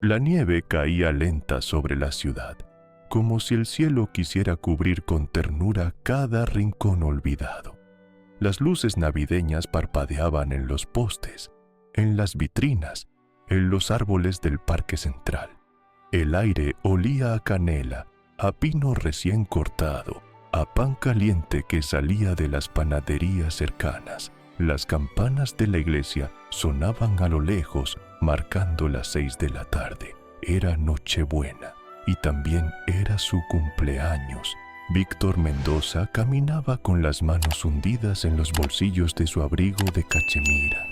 La nieve caía lenta sobre la ciudad, como si el cielo quisiera cubrir con ternura cada rincón olvidado. Las luces navideñas parpadeaban en los postes, en las vitrinas, en los árboles del parque central. El aire olía a canela, a pino recién cortado, a pan caliente que salía de las panaderías cercanas. Las campanas de la iglesia sonaban a lo lejos, marcando las 6 de la tarde. Era Nochebuena y también era su cumpleaños. Víctor Mendoza caminaba con las manos hundidas en los bolsillos de su abrigo de cachemira,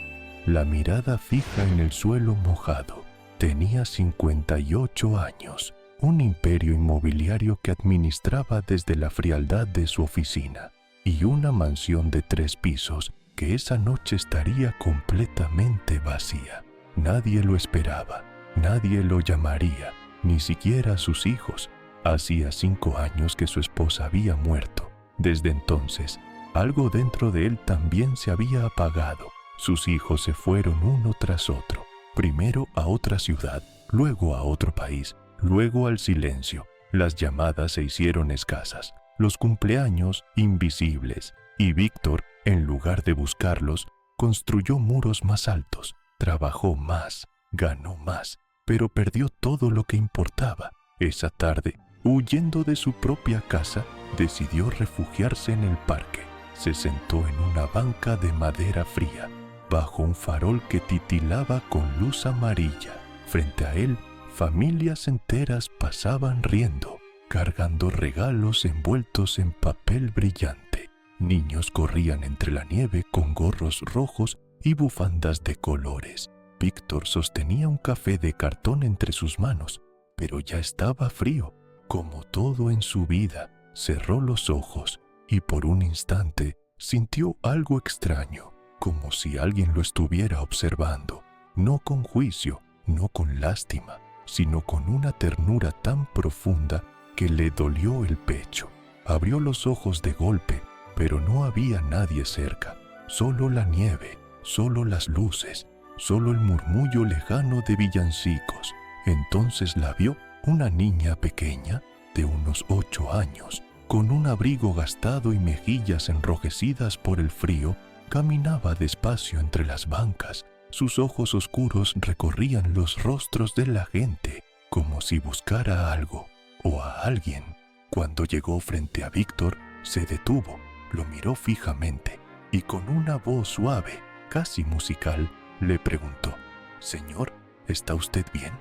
la mirada fija en el suelo mojado. Tenía 58 años, un imperio inmobiliario que administraba desde la frialdad de su oficina y una mansión de 3 pisos que esa noche estaría completamente vacía. Nadie lo esperaba, nadie lo llamaría, ni siquiera sus hijos. Hacía 5 años que su esposa había muerto. Desde entonces, algo dentro de él también se había apagado. Sus hijos se fueron uno tras otro, primero a otra ciudad, luego a otro país, luego al silencio. Las llamadas se hicieron escasas, los cumpleaños invisibles, y Víctor, en lugar de buscarlos, construyó muros más altos, trabajó más, ganó más, pero perdió todo lo que importaba. Esa tarde, huyendo de su propia casa, decidió refugiarse en el parque. Se sentó en una banca de madera fría, bajo un farol que titilaba con luz amarilla. Frente a él, familias enteras pasaban riendo, cargando regalos envueltos en papel brillante. Niños corrían entre la nieve con gorros rojos y bufandas de colores. Víctor sostenía un café de cartón entre sus manos, pero ya estaba frío. Como todo en su vida, cerró los ojos y por un instante sintió algo extraño, como si alguien lo estuviera observando, no con juicio, no con lástima, sino con una ternura tan profunda que le dolió el pecho. Abrió los ojos de golpe, pero no había nadie cerca, solo la nieve, solo las luces, solo el murmullo lejano de villancicos. Entonces la vio una niña pequeña, de unos 8 años, con un abrigo gastado y mejillas enrojecidas por el frío. Caminaba despacio entre las bancas. Sus ojos oscuros recorrían los rostros de la gente, como si buscara algo o a alguien. Cuando llegó frente a Víctor, se detuvo, lo miró fijamente y con una voz suave, casi musical, le preguntó: «Señor, ¿está usted bien?».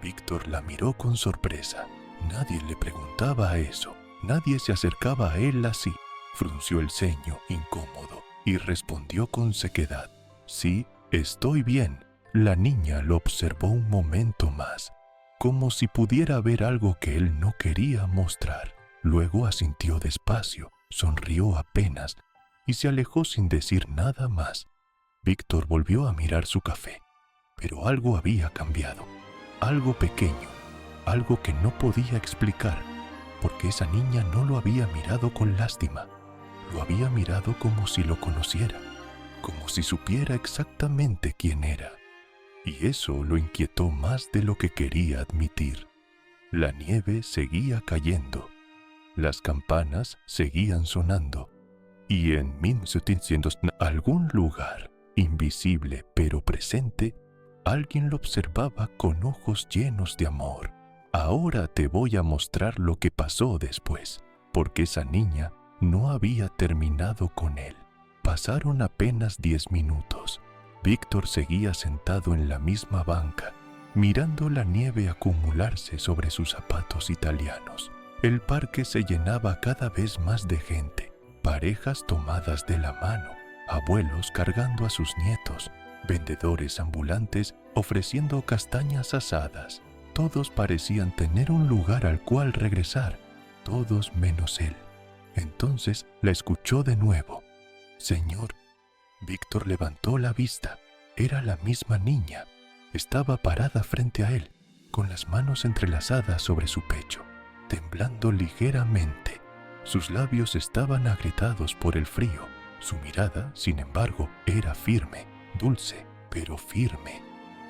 Víctor la miró con sorpresa. Nadie le preguntaba eso, nadie se acercaba a él así. Frunció el ceño, incómodo, y respondió con sequedad: «Sí, estoy bien». La niña lo observó un momento más, como si pudiera ver algo que él no quería mostrar. Luego asintió despacio, sonrió apenas y se alejó sin decir nada más. Víctor volvió a mirar su café, pero algo había cambiado, algo pequeño, algo que no podía explicar, porque esa niña no lo había mirado con lástima, lo había mirado como si lo conociera, como si supiera exactamente quién era. Y eso lo inquietó más de lo que quería admitir. La nieve seguía cayendo, las campanas seguían sonando, y en 1700, algún lugar, invisible pero presente, alguien lo observaba con ojos llenos de amor. Ahora te voy a mostrar lo que pasó después, porque esa niña no había terminado con él. Pasaron apenas 10 minutos. Víctor seguía sentado en la misma banca, mirando la nieve acumularse sobre sus zapatos italianos. El parque se llenaba cada vez más de gente, parejas tomadas de la mano, abuelos cargando a sus nietos, vendedores ambulantes ofreciendo castañas asadas. Todos parecían tener un lugar al cual regresar, todos menos él. Entonces la escuchó de nuevo: «Señor». Víctor levantó la vista. Era la misma niña. Estaba parada frente a él, con las manos entrelazadas sobre su pecho, temblando ligeramente. Sus labios estaban agrietados por el frío. Su mirada, sin embargo, era firme, dulce, pero firme.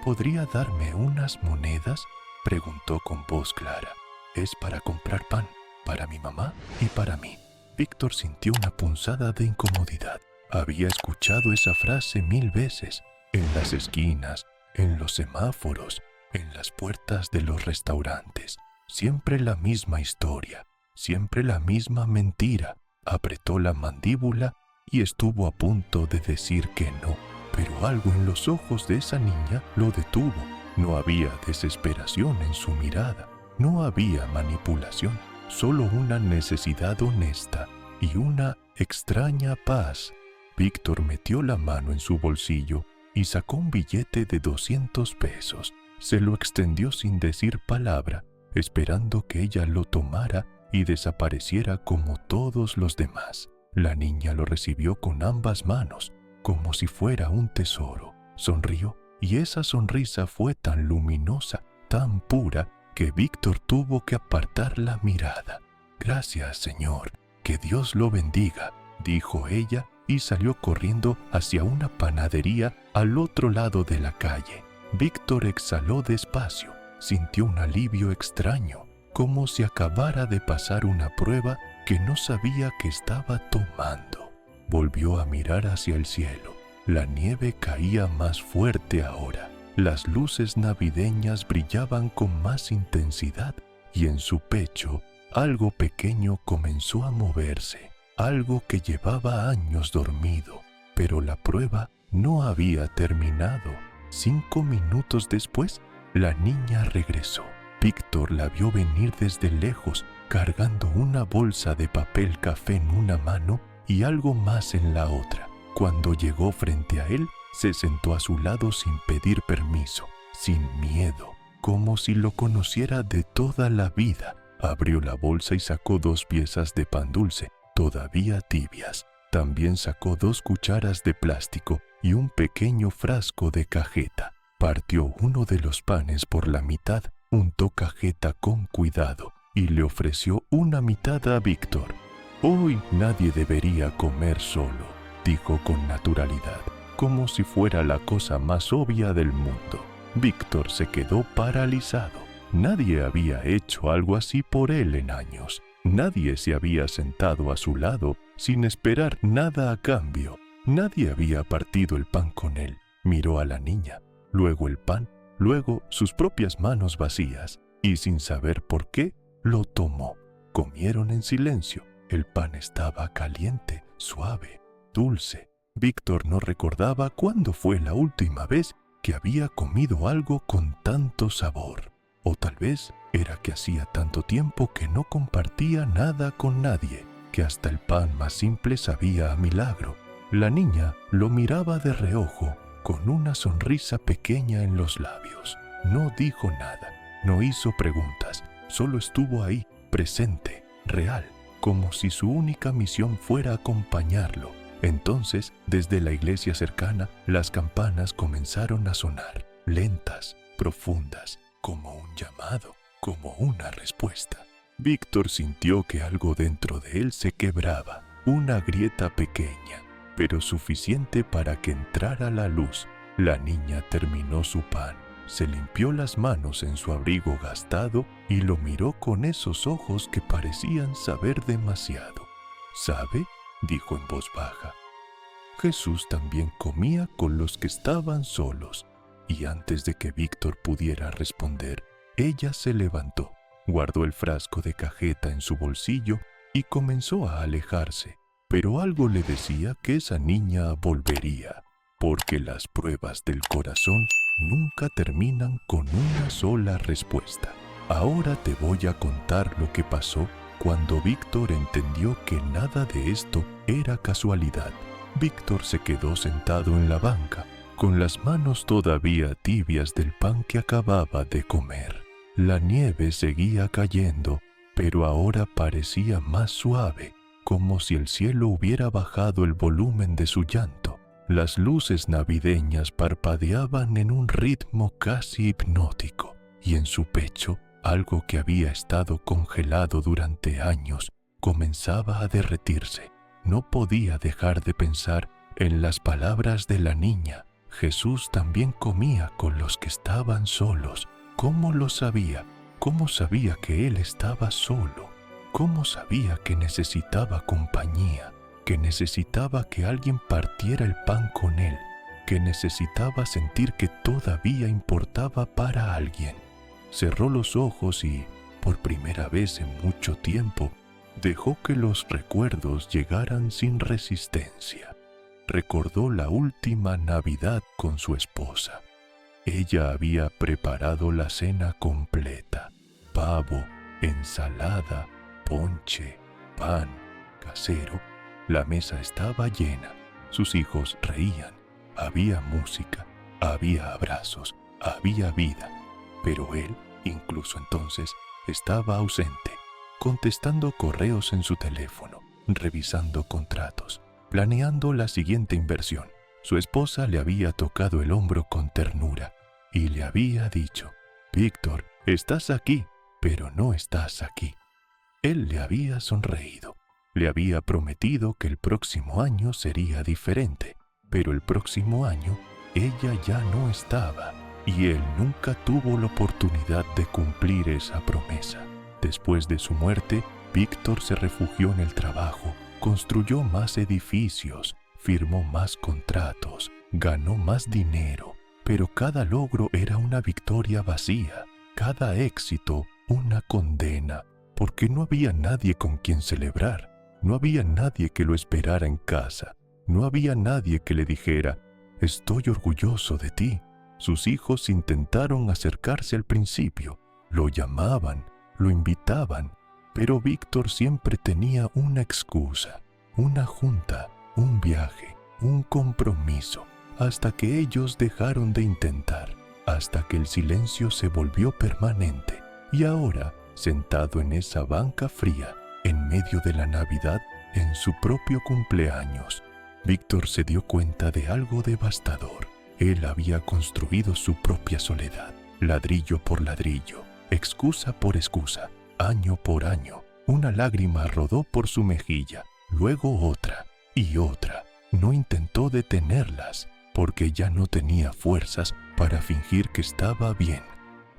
¿podría darme unas monedas?, preguntó con voz clara. «Es para comprar pan, para mi mamá y para mí». Víctor sintió una punzada de incomodidad. Había escuchado esa frase 1000 veces, en las esquinas, en los semáforos, en las puertas de los restaurantes. Siempre la misma historia, siempre la misma mentira. Apretó la mandíbula y estuvo a punto de decir que no, pero algo en los ojos de esa niña lo detuvo. No había desesperación en su mirada, no había manipulación, solo una necesidad honesta y una extraña paz. Víctor metió la mano en su bolsillo y sacó un billete de 200 pesos. Se lo extendió sin decir palabra, esperando que ella lo tomara y desapareciera como todos los demás. La niña lo recibió con ambas manos, como si fuera un tesoro. Sonrió, y esa sonrisa fue tan luminosa, tan pura, que Víctor tuvo que apartar la mirada. «Gracias, Señor, que Dios lo bendiga», dijo ella, y salió corriendo hacia una panadería al otro lado de la calle. Víctor exhaló despacio, sintió un alivio extraño, como si acabara de pasar una prueba que no sabía que estaba tomando. Volvió a mirar hacia el cielo. La nieve caía más fuerte ahora. Las luces navideñas brillaban con más intensidad y en su pecho algo pequeño comenzó a moverse, algo que llevaba años dormido. Pero la prueba no había terminado. 5 minutos después, la niña regresó. Víctor la vio venir desde lejos, cargando una bolsa de papel café en una mano y algo más en la otra. Cuando llegó frente a él, se sentó a su lado sin pedir permiso, sin miedo, como si lo conociera de toda la vida. Abrió la bolsa y sacó 2 piezas de pan dulce, todavía tibias. También sacó 2 cucharas de plástico y un pequeño frasco de cajeta. Partió uno de los panes por la mitad, untó cajeta con cuidado y le ofreció una mitad a Víctor. «Hoy nadie debería comer solo», dijo con naturalidad, como si fuera la cosa más obvia del mundo. Víctor se quedó paralizado. Nadie había hecho algo así por él en años. Nadie se había sentado a su lado sin esperar nada a cambio. Nadie había partido el pan con él. Miró a la niña, luego el pan, luego sus propias manos vacías, y sin saber por qué, lo tomó. Comieron en silencio. El pan estaba caliente, suave, dulce. Víctor no recordaba cuándo fue la última vez que había comido algo con tanto sabor. O tal vez era que hacía tanto tiempo que no compartía nada con nadie, que hasta el pan más simple sabía a milagro. La niña lo miraba de reojo, con una sonrisa pequeña en los labios. No dijo nada, no hizo preguntas, solo estuvo ahí, presente, real, como si su única misión fuera acompañarlo. Entonces, desde la iglesia cercana, las campanas comenzaron a sonar, lentas, profundas, como un llamado, como una respuesta. Víctor sintió que algo dentro de él se quebraba, una grieta pequeña, pero suficiente para que entrara la luz. La niña terminó su pan, se limpió las manos en su abrigo gastado y lo miró con esos ojos que parecían saber demasiado. «¿Sabe?», dijo en voz baja. «Jesús también comía con los que estaban solos». Y antes de que Víctor pudiera responder, ella se levantó, guardó el frasco de cajeta en su bolsillo y comenzó a alejarse. Pero algo le decía que esa niña volvería, porque las pruebas del corazón nunca terminan con una sola respuesta. Ahora te voy a contar lo que pasó cuando Víctor entendió que nada de esto era casualidad. Víctor se quedó sentado en la banca, con las manos todavía tibias del pan que acababa de comer. La nieve seguía cayendo, pero ahora parecía más suave, como si el cielo hubiera bajado el volumen de su llanto. Las luces navideñas parpadeaban en un ritmo casi hipnótico, y en su pecho, algo que había estado congelado durante años, comenzaba a derretirse. No podía dejar de pensar en las palabras de la niña. Jesús también comía con los que estaban solos. ¿Cómo lo sabía? ¿Cómo sabía que Él estaba solo? ¿Cómo sabía que necesitaba compañía? Que necesitaba que alguien partiera el pan con Él, que necesitaba sentir que todavía importaba para alguien. Cerró los ojos y, por primera vez en mucho tiempo, dejó que los recuerdos llegaran sin resistencia. Recordó la última Navidad con su esposa. Ella había preparado la cena completa: pavo, ensalada, ponche, pan casero. La mesa estaba llena. Sus hijos reían. Había música, había abrazos, había vida. Pero él, incluso entonces, estaba ausente, contestando correos en su teléfono, revisando contratos, planeando la siguiente inversión. Su esposa le había tocado el hombro con ternura y le había dicho: «Víctor, estás aquí, pero no estás aquí». Él le había sonreído. Le había prometido que el próximo año sería diferente, pero el próximo año ella ya no estaba y él nunca tuvo la oportunidad de cumplir esa promesa. Después de su muerte, Víctor se refugió en el trabajo, construyó más edificios, firmó más contratos, ganó más dinero, pero cada logro era una victoria vacía, cada éxito una condena, porque no había nadie con quien celebrar, no había nadie que lo esperara en casa, no había nadie que le dijera: «Estoy orgulloso de ti». Sus hijos intentaron acercarse al principio, lo llamaban, lo invitaban, pero Víctor siempre tenía una excusa, una junta, un viaje, un compromiso, hasta que ellos dejaron de intentar, hasta que el silencio se volvió permanente. Y ahora, sentado en esa banca fría, en medio de la Navidad, en su propio cumpleaños, Víctor se dio cuenta de algo devastador. Él había construido su propia soledad, ladrillo por ladrillo, excusa por excusa, año por año. Una lágrima rodó por su mejilla, luego otra y otra. No intentó detenerlas, porque ya no tenía fuerzas para fingir que estaba bien.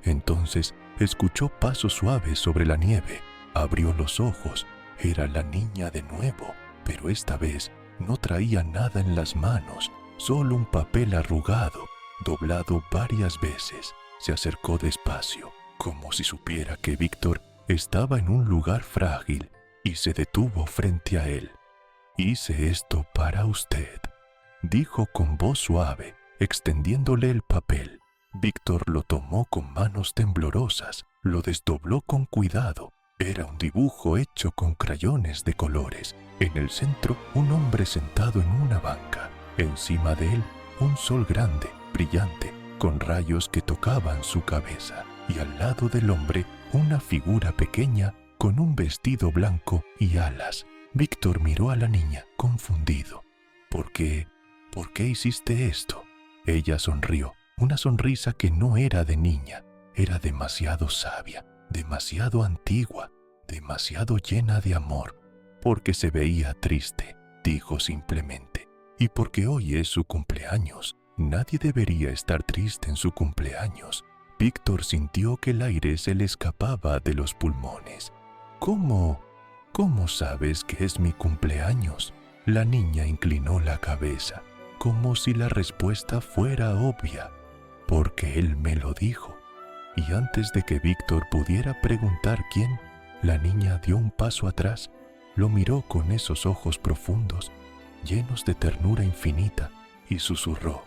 Entonces escuchó pasos suaves sobre la nieve, abrió los ojos. Era la niña de nuevo, pero esta vez no traía nada en las manos, solo un papel arrugado, doblado varias veces. Se acercó despacio, como si supiera que Víctor estaba en un lugar frágil, y se detuvo frente a él. «Hice esto para usted», dijo con voz suave, extendiéndole el papel. Víctor lo tomó con manos temblorosas, lo desdobló con cuidado. Era un dibujo hecho con crayones de colores. En el centro, un hombre sentado en una banca. Encima de él, un sol grande, brillante, con rayos que tocaban su cabeza. Y al lado del hombre, una figura pequeña con un vestido blanco y alas. Víctor miró a la niña, confundido. ¿Por qué hiciste esto? Ella sonrió, una sonrisa que no era de niña. Era demasiado sabia, demasiado antigua, demasiado llena de amor. Porque se veía triste, dijo simplemente. Y porque hoy es su cumpleaños. Nadie debería estar triste en su cumpleaños. Víctor sintió que el aire se le escapaba de los pulmones. ¿Cómo sabes que es mi cumpleaños? La niña inclinó la cabeza, como si la respuesta fuera obvia. Porque él me lo dijo. Y antes de que Víctor pudiera preguntar quién, la niña dio un paso atrás, lo miró con esos ojos profundos, llenos de ternura infinita, y susurró: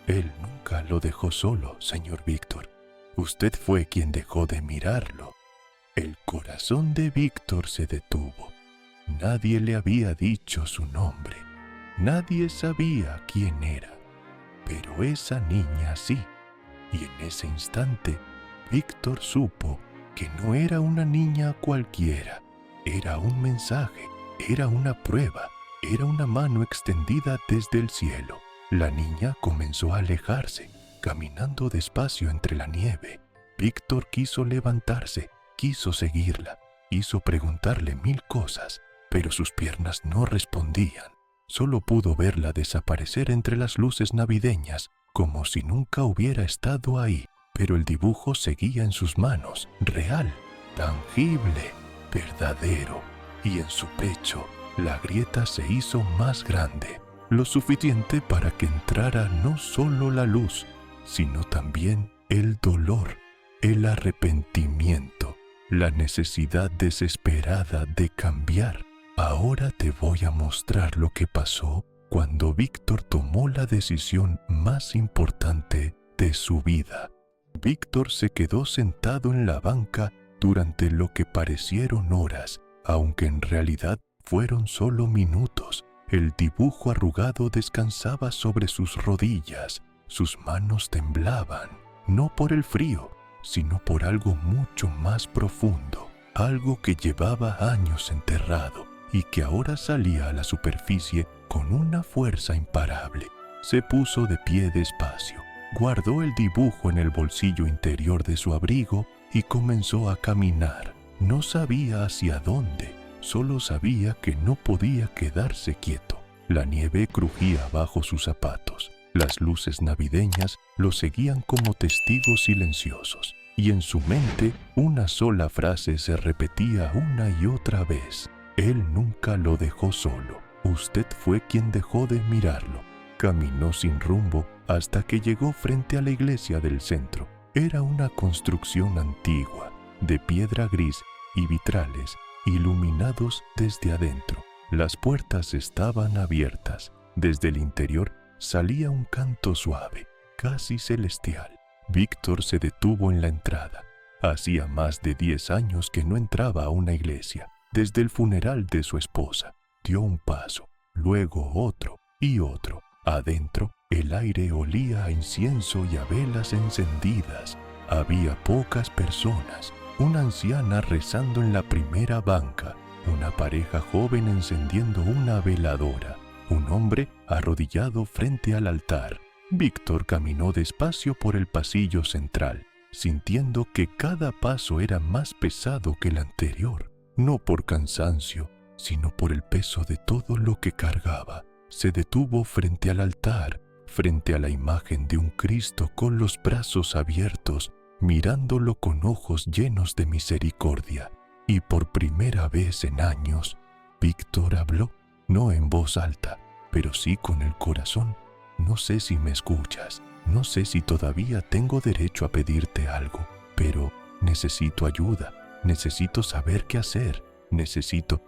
«Él nunca lo dejó solo, señor Víctor. Usted fue quien dejó de mirarlo». El corazón de Víctor se detuvo. Nadie le había dicho su nombre. Nadie sabía quién era. Pero esa niña sí. Y en ese instante, Víctor supo que no era una niña cualquiera. Era un mensaje, era una prueba, era una mano extendida desde el cielo. La niña comenzó a alejarse, caminando despacio entre la nieve. Víctor quiso levantarse, quiso seguirla, quiso preguntarle 1000 cosas, pero sus piernas no respondían. Solo pudo verla desaparecer entre las luces navideñas como si nunca hubiera estado ahí, pero el dibujo seguía en sus manos, real, tangible, verdadero, y en su pecho la grieta se hizo más grande, lo suficiente para que entrara no solo la luz, sino también el dolor, el arrepentimiento, la necesidad desesperada de cambiar. Ahora te voy a mostrar lo que pasó cuando Víctor tomó la decisión más importante de su vida. Víctor se quedó sentado en la banca durante lo que parecieron horas, aunque en realidad fueron solo minutos. El dibujo arrugado descansaba sobre sus rodillas, sus manos temblaban, no por el frío, sino por algo mucho más profundo, algo que llevaba años enterrado y que ahora salía a la superficie con una fuerza imparable. Se puso de pie despacio, guardó el dibujo en el bolsillo interior de su abrigo y comenzó a caminar. No sabía hacia dónde, solo sabía que no podía quedarse quieto. La nieve crujía bajo sus zapatos. Las luces navideñas lo seguían como testigos silenciosos, y en su mente una sola frase se repetía una y otra vez. Él nunca lo dejó solo. Usted fue quien dejó de mirarlo. Caminó sin rumbo hasta que llegó frente a la iglesia del centro. Era una construcción antigua, de piedra gris y vitrales iluminados desde adentro. Las puertas estaban abiertas. Desde el interior salía un canto suave, casi celestial. Víctor se detuvo en la entrada. Hacía más de 10 años que no entraba a una iglesia. Desde el funeral de su esposa, dio un paso, luego otro y otro. Adentro, el aire olía a incienso y a velas encendidas. Había pocas personas, una anciana rezando en la primera banca, una pareja joven encendiendo una veladora, un hombre arrodillado frente al altar. Víctor caminó despacio por el pasillo central, sintiendo que cada paso era más pesado que el anterior, no por cansancio, sino por el peso de todo lo que cargaba. Se detuvo frente al altar, frente a la imagen de un Cristo con los brazos abiertos, mirándolo con ojos llenos de misericordia. Y por primera vez en años, Víctor habló, no en voz alta, pero sí con el corazón. No sé si me escuchas, no sé si todavía tengo derecho a pedirte algo, pero necesito ayuda, necesito saber qué hacer, necesito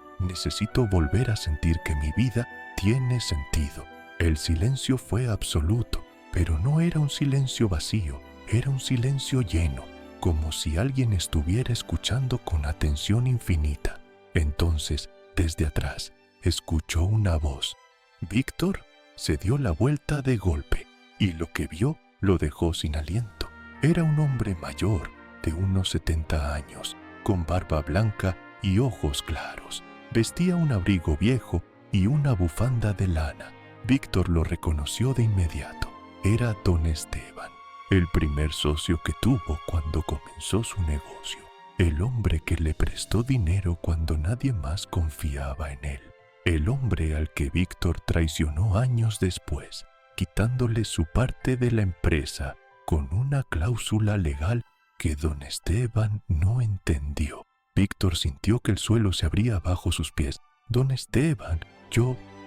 volver a sentir que mi vida tiene sentido. El silencio fue absoluto, pero no era un silencio vacío, era un silencio lleno, como si alguien estuviera escuchando con atención infinita. Entonces, desde atrás, escuchó una voz. Víctor se dio la vuelta de golpe, y lo que vio lo dejó sin aliento. Era un hombre mayor, de unos 70 años, con barba blanca y ojos claros. Vestía un abrigo viejo y una bufanda de lana. Víctor lo reconoció de inmediato. Era don Esteban, el primer socio que tuvo cuando comenzó su negocio. El hombre que le prestó dinero cuando nadie más confiaba en él. El hombre al que Víctor traicionó años después, quitándole su parte de la empresa con una cláusula legal que don Esteban no entendió. Víctor sintió que el suelo se abría bajo sus pies. Don Esteban,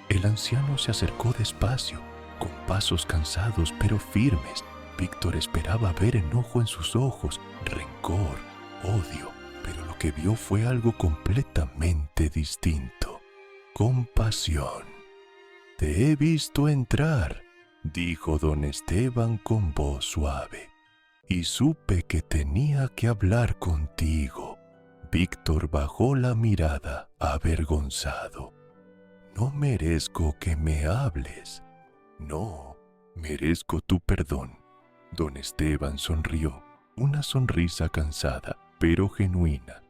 el anciano se acercó despacio, con pasos cansados pero firmes. Víctor esperaba ver enojo en sus ojos, rencor, odio, pero lo que vio fue algo completamente distinto. Compasión. Te he visto entrar, dijo don Esteban con voz suave, y supe que tenía que hablar contigo. Víctor bajó la mirada, avergonzado. No merezco que me hables. No, merezco tu perdón. Don Esteban sonrió, una sonrisa cansada, pero genuina.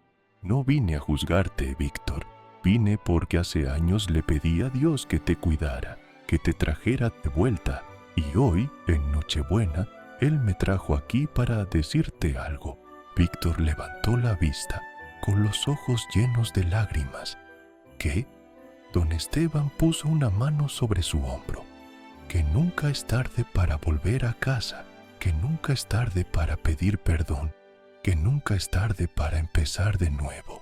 No vine a juzgarte, Víctor. Vine porque hace años le pedí a Dios que te cuidara, que te trajera de vuelta. Y hoy, en Nochebuena, Él me trajo aquí para decirte algo. Víctor levantó la vista, con los ojos llenos de lágrimas. ¿Qué? Don Esteban puso una mano sobre su hombro. que nunca es tarde para volver a casa, que nunca es tarde para pedir perdón, que nunca es tarde para empezar de nuevo.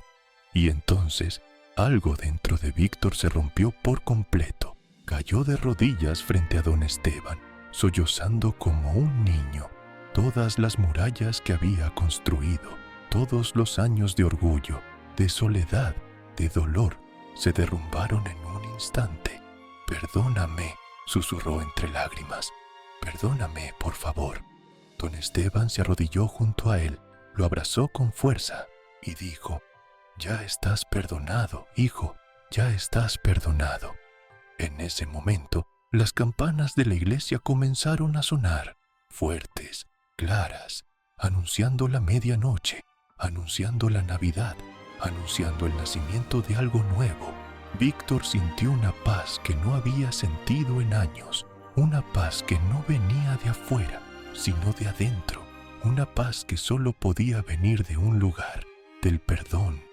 Y entonces, algo dentro de Víctor se rompió por completo. Cayó de rodillas frente a don Esteban, sollozando como un niño. Todas las murallas que había construido, todos los años de orgullo, de soledad, de dolor, se derrumbaron en un instante. «Perdóname», susurró entre lágrimas. «Perdóname, por favor». Don Esteban se arrodilló junto a él, lo abrazó con fuerza y dijo: «Ya estás perdonado, hijo, ya estás perdonado». En ese momento, las campanas de la iglesia comenzaron a sonar, fuertes, claras, anunciando la medianoche, anunciando la Navidad, anunciando el nacimiento de algo nuevo. Víctor sintió una paz que no había sentido en años, una paz que no venía de afuera, sino de adentro, una paz que solo podía venir de un lugar, del perdón,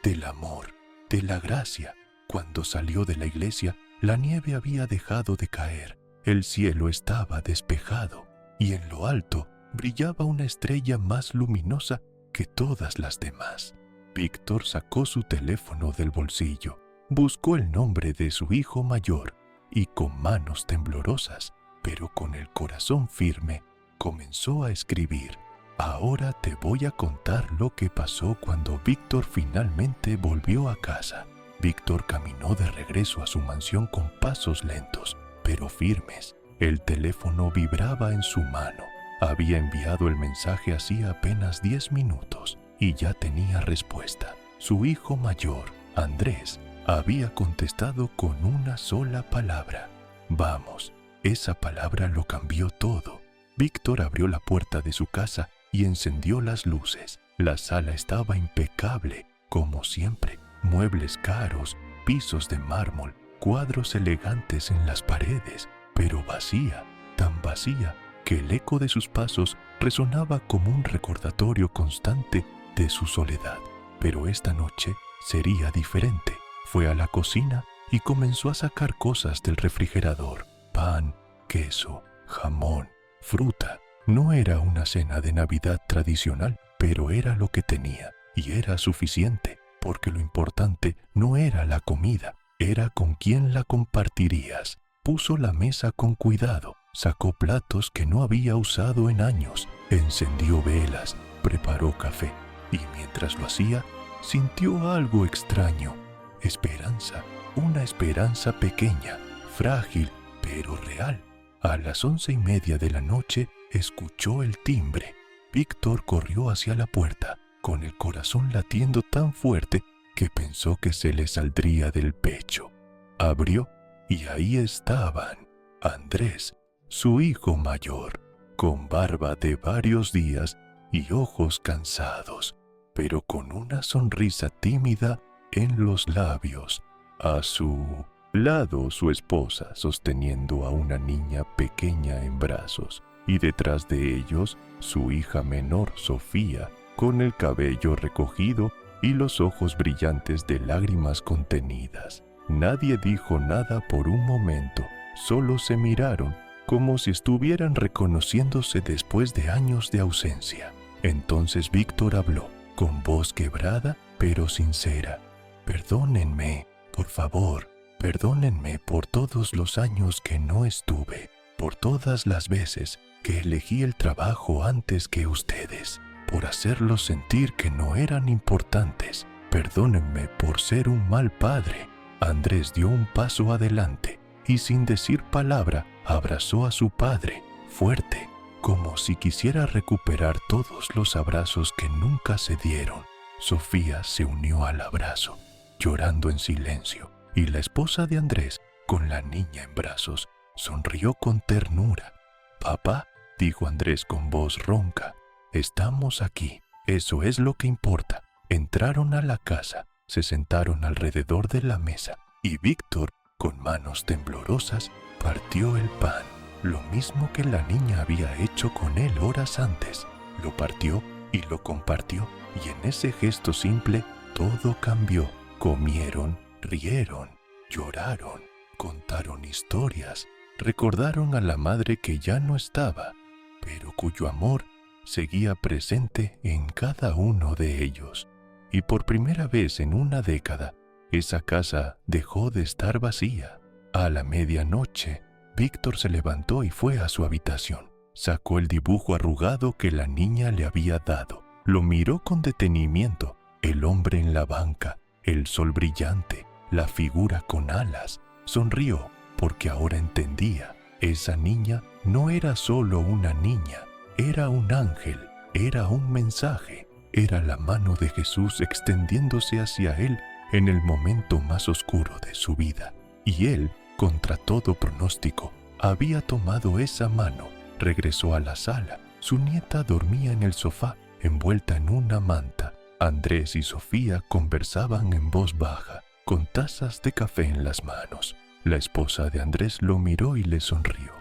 del amor, de la gracia. Cuando salió de la iglesia, la nieve había dejado de caer, el cielo estaba despejado y en lo alto brillaba una estrella más luminosa que todas las demás. Víctor sacó su teléfono del bolsillo, buscó el nombre de su hijo mayor y con manos temblorosas, pero con el corazón firme, comenzó a escribir: «Ahora te voy a contar lo que pasó cuando Víctor finalmente volvió a casa». Víctor caminó de regreso a su mansión con pasos lentos, pero firmes. El teléfono vibraba en su mano. Había enviado el mensaje hacía apenas 10 minutos y ya tenía respuesta. Su hijo mayor, Andrés, había contestado con una sola palabra: «Vamos». Esa palabra lo cambió todo. Víctor abrió la puerta de su casa y encendió las luces. La sala estaba impecable, como siempre. Muebles caros, pisos de mármol, cuadros elegantes en las paredes, pero vacía, tan vacía que el eco de sus pasos resonaba como un recordatorio constante de su soledad. Pero esta noche sería diferente. Fue a la cocina y comenzó a sacar cosas del refrigerador: pan, queso, jamón, fruta. No era una cena de Navidad tradicional, pero era lo que tenía y era suficiente. Porque lo importante no era la comida, era con quién la compartirías. Puso la mesa con cuidado, sacó platos que no había usado en años, encendió velas, preparó café y mientras lo hacía, sintió algo extraño. Esperanza, una esperanza pequeña, frágil, pero real. A las 11:30 de la noche, escuchó el timbre. Víctor corrió hacia la puerta, con el corazón latiendo tan fuerte que pensó que se le saldría del pecho. Abrió y ahí estaban Andrés, su hijo mayor, con barba de varios días y ojos cansados, pero con una sonrisa tímida en los labios. A su lado su esposa sosteniendo a una niña pequeña en brazos, y detrás de ellos su hija menor, Sofía, con el cabello recogido y los ojos brillantes de lágrimas contenidas. Nadie dijo nada por un momento, solo se miraron, como si estuvieran reconociéndose después de años de ausencia. Entonces Víctor habló, con voz quebrada pero sincera: «Perdónenme, por favor, perdónenme por todos los años que no estuve, por todas las veces que elegí el trabajo antes que ustedes, por hacerlos sentir que no eran importantes. Perdónenme por ser un mal padre». Andrés dio un paso adelante y sin decir palabra abrazó a su padre, fuerte, como si quisiera recuperar todos los abrazos que nunca se dieron. Sofía se unió al abrazo, llorando en silencio, y la esposa de Andrés, con la niña en brazos, sonrió con ternura. «Papá», dijo Andrés con voz ronca, «estamos aquí, eso es lo que importa». Entraron a la casa, se sentaron alrededor de la mesa, y Víctor, con manos temblorosas, partió el pan, lo mismo que la niña había hecho con él horas antes. Lo partió y lo compartió, y en ese gesto simple todo cambió. Comieron, rieron, lloraron, contaron historias, recordaron a la madre que ya no estaba, pero cuyo amor seguía presente en cada uno de ellos. Y por primera vez en una década, esa casa dejó de estar vacía. A la medianoche, Víctor se levantó y fue a su habitación. Sacó el dibujo arrugado que la niña le había dado. Lo miró con detenimiento. El hombre en la banca, el sol brillante, la figura con alas. Sonrió porque ahora entendía. Esa niña no era solo una niña, era un ángel, era un mensaje. Era la mano de Jesús extendiéndose hacia él en el momento más oscuro de su vida. Y él, contra todo pronóstico, había tomado esa mano. Regresó a la sala. Su nieta dormía en el sofá, envuelta en una manta. Andrés y Sofía conversaban en voz baja, con tazas de café en las manos. La esposa de Andrés lo miró y le sonrió.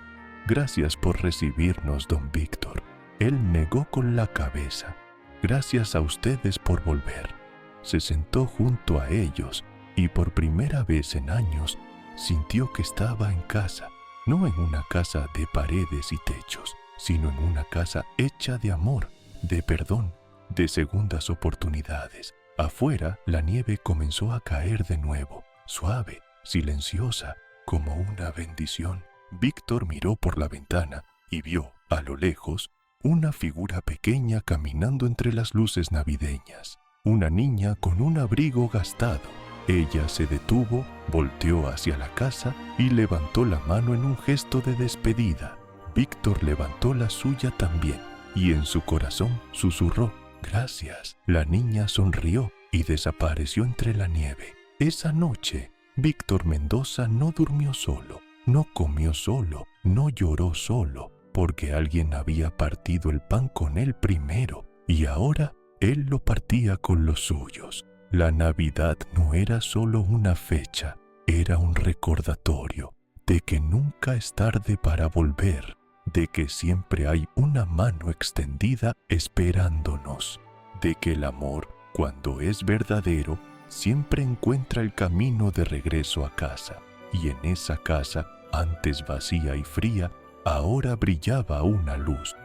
«Gracias por recibirnos, don Víctor». Él negó con la cabeza. «Gracias a ustedes por volver». Se sentó junto a ellos y por primera vez en años sintió que estaba en casa, no en una casa de paredes y techos, sino en una casa hecha de amor, de perdón, de segundas oportunidades. Afuera, la nieve comenzó a caer de nuevo, suave, silenciosa, como una bendición. Víctor miró por la ventana y vio, a lo lejos, una figura pequeña caminando entre las luces navideñas. Una niña con un abrigo gastado. Ella se detuvo, volteó hacia la casa y levantó la mano en un gesto de despedida. Víctor levantó la suya también y en su corazón susurró: «Gracias». La niña sonrió y desapareció entre la nieve. Esa noche, Víctor Mendoza no durmió solo, no comió solo, no lloró solo, porque alguien había partido el pan con él primero y ahora él lo partía con los suyos. La Navidad no era solo una fecha, era un recordatorio de que nunca es tarde para volver, de que siempre hay una mano extendida esperándonos, de que el amor, cuando es verdadero, siempre encuentra el camino de regreso a casa. Y en esa casa, antes vacía y fría, ahora brillaba una luz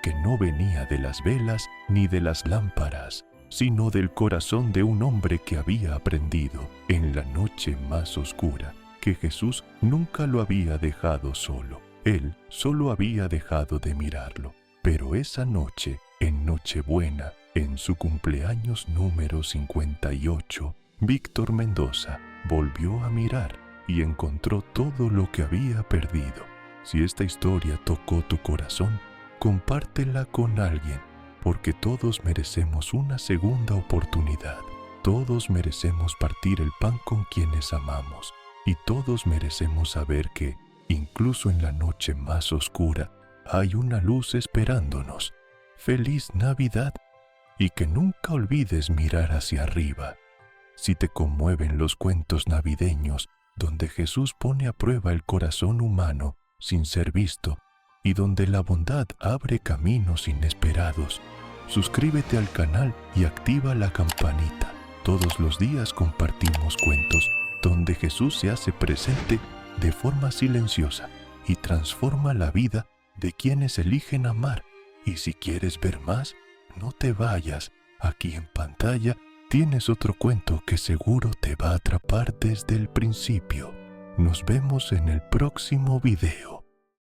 que no venía de las velas ni de las lámparas, sino del corazón de un hombre que había aprendido, en la noche más oscura, que Jesús nunca lo había dejado solo. Él solo había dejado de mirarlo. Pero esa noche, en Nochebuena, en su cumpleaños número 58, Víctor Mendoza volvió a mirar y encontró todo lo que había perdido. Si esta historia tocó tu corazón, compártela con alguien, porque todos merecemos una segunda oportunidad. Todos merecemos partir el pan con quienes amamos, y todos merecemos saber que, incluso en la noche más oscura, hay una luz esperándonos. ¡Feliz Navidad! Y que nunca olvides mirar hacia arriba. Si te conmueven los cuentos navideños, donde Jesús pone a prueba el corazón humano sin ser visto, y donde la bondad abre caminos inesperados, suscríbete al canal y activa la campanita. Todos los días compartimos cuentos donde Jesús se hace presente de forma silenciosa y transforma la vida de quienes eligen amar. Y si quieres ver más, no te vayas. Aquí en pantalla tienes otro cuento que seguro te va a atrapar desde el principio. Nos vemos en el próximo video.